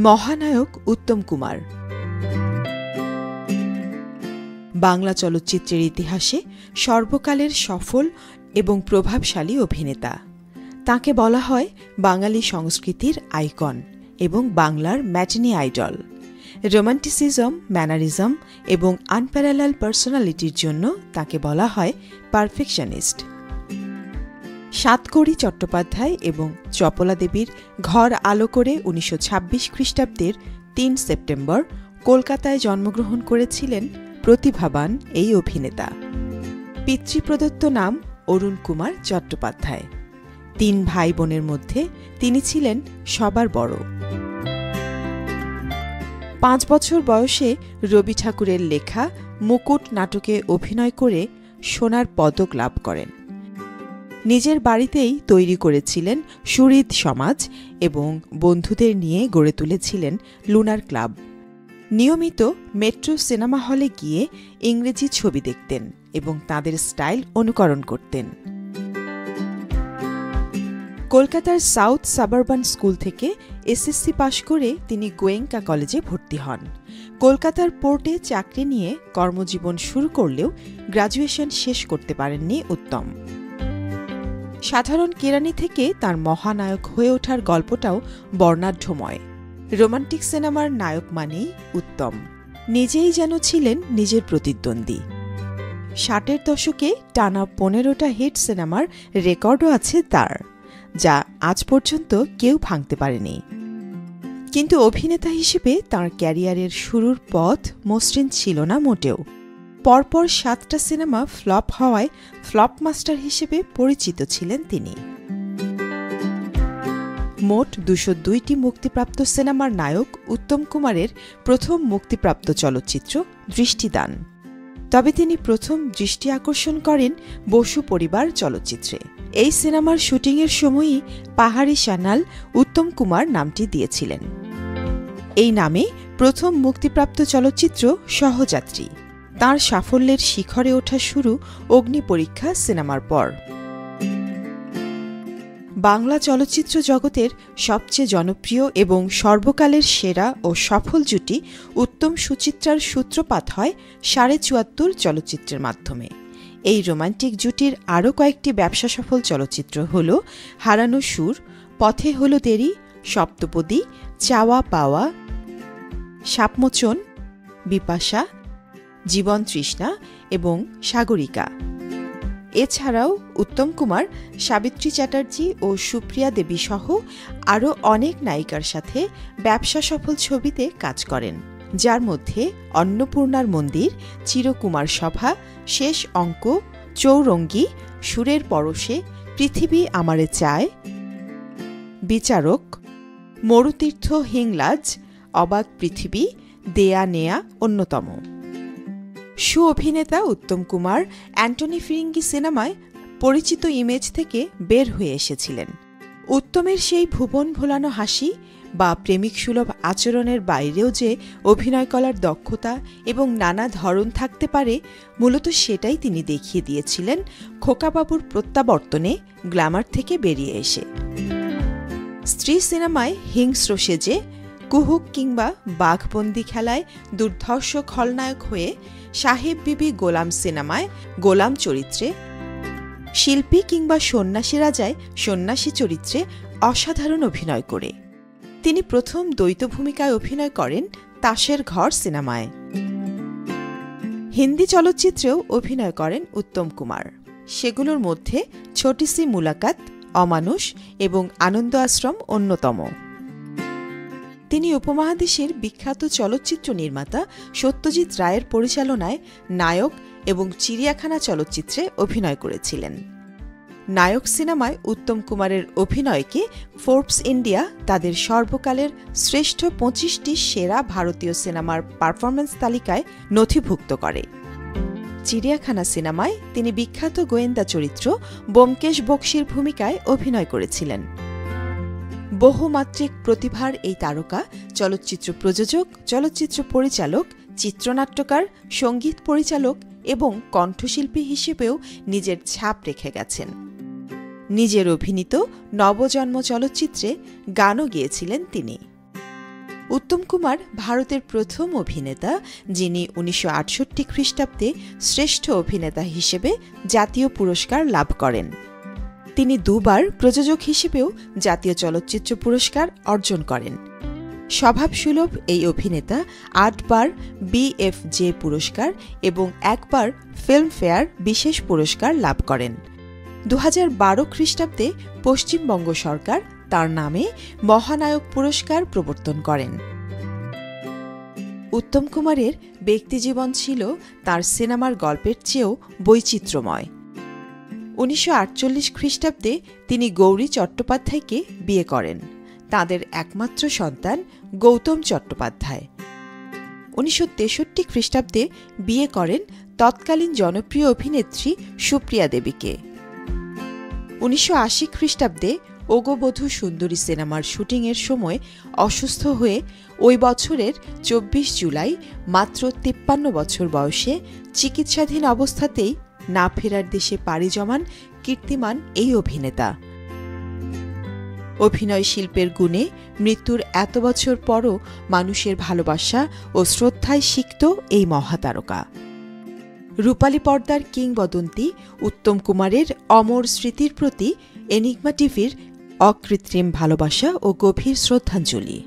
মহানায়ক উত্তম কুমার বাংলা চলচ্চিত্রের ইতিহাসে সর্বকালের সফল এবং প্রভাবশালী অভিনেতা। তাকে বলা হয় বাঙালি সংস্কৃতির আইকন এবং বাংলার ম্যাটিনি আইডল। রোমান্টিসিজম, ম্যানারিজম এবং আনপ্যারালাল পার্সোনালিটির জন্য তাকে বলা হয় পারফেকশনিস্ট। সাতকড়ি চট্টোপাধ্যায় এবং চপলা দেবীর ঘর আলো করে ১৯২৬ খ্রিস্টাব্দের ৩ সেপ্টেম্বর কলকাতায় জন্মগ্রহণ করেছিলেন প্রতিভাবান এই অভিনেতা। পিতৃপ্রদত্ত নাম অরুণ কুমার চট্টোপাধ্যায়। ৩ ভাই বোনের মধ্যে তিনি ছিলেন সবার বড়। ৫ বছর বয়সে রবি ঠাকুরের লেখা মুকুট নাটকে অভিনয় করে সোনার পদক লাভ করেন। নিজের বাড়িতেই তৈরি করেছিলেন সুহৃদ সমাজ এবং বন্ধুদের নিয়ে গড়ে তুলেছিলেন লুনার ক্লাব। নিয়মিত মেট্রো সিনেমা হলে গিয়ে ইংরেজি ছবি দেখতেন এবং তাদের স্টাইল অনুকরণ করতেন। কলকাতার সাউথ সাবারবান স্কুল থেকে এসএসসি পাশ করে তিনি গোয়েঙ্কা কলেজে ভর্তি হন। কলকাতার পোর্টে চাকরি নিয়ে কর্মজীবন শুরু করলেও গ্র্যাজুয়েশন শেষ করতে পারেননি উত্তম। সাধারণ কেরানি থেকে তার মহানায়ক হয়ে ওঠার গল্পটাও বর্ণাঢ্যময়। রোমান্টিক সিনেমার নায়ক মানেই উত্তম। নিজেই যেন ছিলেন নিজের প্রতিদ্বন্দ্বী। ৬০-এর দশকে টানা ১৫টা হিট সিনেমার রেকর্ডও আছে তার, যা আজ পর্যন্ত কেউ ভাঙতে পারেনি। কিন্তু অভিনেতা হিসেবে তাঁর ক্যারিয়ারের শুরুর পথ মসৃণ ছিল না মোটেও। পরপর ৭টা সিনেমা ফ্লপ হওয়ায় ফ্লপ মাস্টার হিসেবে পরিচিত ছিলেন তিনি। মোট ২০২টি মুক্তিপ্রাপ্ত সিনেমার নায়ক উত্তম কুমারের প্রথম মুক্তিপ্রাপ্ত চলচ্চিত্র দৃষ্টিদান। তবে তিনি প্রথম দৃষ্টি আকর্ষণ করেন বসু পরিবার চলচ্চিত্রে। এই সিনেমার শুটিংয়ের সময়ই পাহাড়ি সান্যাল উত্তম কুমার নামটি দিয়েছিলেন। এই নামে প্রথম মুক্তিপ্রাপ্ত চলচ্চিত্র সহযাত্রী। তাঁর সাফল্যের শিখরে ওঠা শুরু অগ্নিপরীক্ষা সিনেমার পর। বাংলা চলচ্চিত্র জগতের সবচেয়ে জনপ্রিয় এবং সর্বকালের সেরা ও সফল জুটি উত্তম সুচিত্রার সূত্রপাত হয় ৭৪ চলচ্চিত্রের মাধ্যমে। এই রোমান্টিক জুটির আরও কয়েকটি ব্যবসা সফল চলচ্চিত্র হল হারানো সুর, পথে হলো দেরি, সপ্তপদী, চাওয়া পাওয়া, সাপমোচন, বিপাশা, জীবন তৃষ্ণা এবং সাগরিকা। এছাড়াও উত্তম কুমার সাবিত্রী চ্যাটার্জি ও সুপ্রিয়া দেবী সহ আরও অনেক নায়িকার সাথে ব্যবসা সফল ছবিতে কাজ করেন, যার মধ্যে অন্নপূর্ণার মন্দির, চিরকুমার সভা, শেষ অঙ্ক, চৌরঙ্গী, সুরের পরশে, পৃথিবী আমারে চায়, বিচারক, মরুতীর্থ হিংলাজ, অবাক পৃথিবী, দেয়া নেয়া অন্যতম। সুঅভিনেতা উত্তম কুমার অ্যান্টনি ফিরিঙ্গি সিনেমায় পরিচিত ইমেজ থেকে বের হয়ে এসেছিলেন। উত্তমের সেই ভুবন ভোলানো হাসি বা প্রেমিক সুলভ আচরণের বাইরেও যে অভিনয় করার দক্ষতা এবং নানা ধরন থাকতে পারে, মূলত সেটাই তিনি দেখিয়ে দিয়েছিলেন খোকাবাবুর প্রত্যাবর্তনে গ্ল্যামার থেকে বেরিয়ে এসে। স্ত্রী সিনেমায় হিংস্র সেজে, কুহুক কিংবা বাঘবন্দি খেলায় দুর্ধর্ষ খলনায়ক হয়ে, সাহেব বিবি গোলাম সিনেমায় গোলাম চরিত্রে, শিল্পী কিংবা সন্ন্যাসী রাজায় সন্ন্যাসী চরিত্রে অসাধারণ অভিনয় করে তিনি প্রথম দ্বৈত ভূমিকায় অভিনয় করেন তাসের ঘর সিনেমায়। হিন্দি চলচ্চিত্রেও অভিনয় করেন উত্তম কুমার। সেগুলোর মধ্যে ছোটি সি মুলাকাত, অমানুষ এবং আনন্দ আশ্রম অন্যতম। তিনি উপমহাদেশের বিখ্যাত চলচ্চিত্র নির্মাতা সত্যজিৎ রায়ের পরিচালনায় নায়ক এবং চিড়িয়াখানা চলচ্চিত্রে অভিনয় করেছিলেন। নায়ক সিনেমায় উত্তম কুমারের অভিনয়কে ফোর্বস ইন্ডিয়া তাদের সর্বকালের শ্রেষ্ঠ ২৫টি সেরা ভারতীয় সিনেমার পারফরম্যান্স তালিকায় নথিভুক্ত করে। চিড়িয়াখানা সিনেমায় তিনি বিখ্যাত গোয়েন্দা চরিত্র ব্যোমকেশ বক্সির ভূমিকায় অভিনয় করেছিলেন। বহুমাত্রিক প্রতিভার এই তারকা চলচ্চিত্র প্রযোজক, চলচ্চিত্র পরিচালক, চিত্রনাট্যকার, সঙ্গীত পরিচালক এবং কণ্ঠশিল্পী হিসেবেও নিজের ছাপ রেখে গেছেন। নিজের অভিনীত নবজন্ম চলচ্চিত্রে গানও গেয়েছিলেন তিনি। উত্তম কুমার ভারতের প্রথম অভিনেতা যিনি 1968 খ্রিস্টাব্দে শ্রেষ্ঠ অভিনেতা হিসেবে জাতীয় পুরস্কার লাভ করেন। তিনি দুবার প্রযোজক হিসেবেও জাতীয় চলচ্চিত্র পুরস্কার অর্জন করেন। স্বভাবসুলভ এই অভিনেতা 8 বার BFJ পুরস্কার এবং 1 বার ফিল্মফেয়ার বিশেষ পুরস্কার লাভ করেন। 2012 খ্রিস্টাব্দে পশ্চিমবঙ্গ সরকার তার নামে মহানায়ক পুরস্কার প্রবর্তন করেন। উত্তম কুমারের ব্যক্তিজীবন ছিল তার সিনেমার গল্পের চেয়েও বৈচিত্র্যময়। 1948 খ্রিস্টাব্দে তিনি গৌরী চট্টোপাধ্যায়কে বিয়ে করেন। তাঁদের একমাত্র সন্তান গৌতম চট্টোপাধ্যায়। 1963 খ্রিস্টাব্দে বিয়ে করেন তৎকালীন জনপ্রিয় অভিনেত্রী সুপ্রিয়া দেবীকে। 1980 খ্রিস্টাব্দে ওগো-বধূ সুন্দরী সিনেমার শুটিংয়ের সময় অসুস্থ হয়ে ওই বছরের 24 জুলাই মাত্র 53 বছর বয়সে চিকিৎসাধীন অবস্থাতেই না ফেরার দেশে পাড়ি জমান কীর্তিমান এই অভিনেতা। অভিনয় শিল্পের গুণে মৃত্যুর এত বছর পরও মানুষের ভালোবাসা ও শ্রদ্ধায় সিক্ত এই মহাতারকা। রূপালী পর্দার কিংবদন্তি উত্তম কুমারের অমর স্মৃতির প্রতি এনিগমা টিভির অকৃত্রিম ভালোবাসা ও গভীর শ্রদ্ধাঞ্জলি।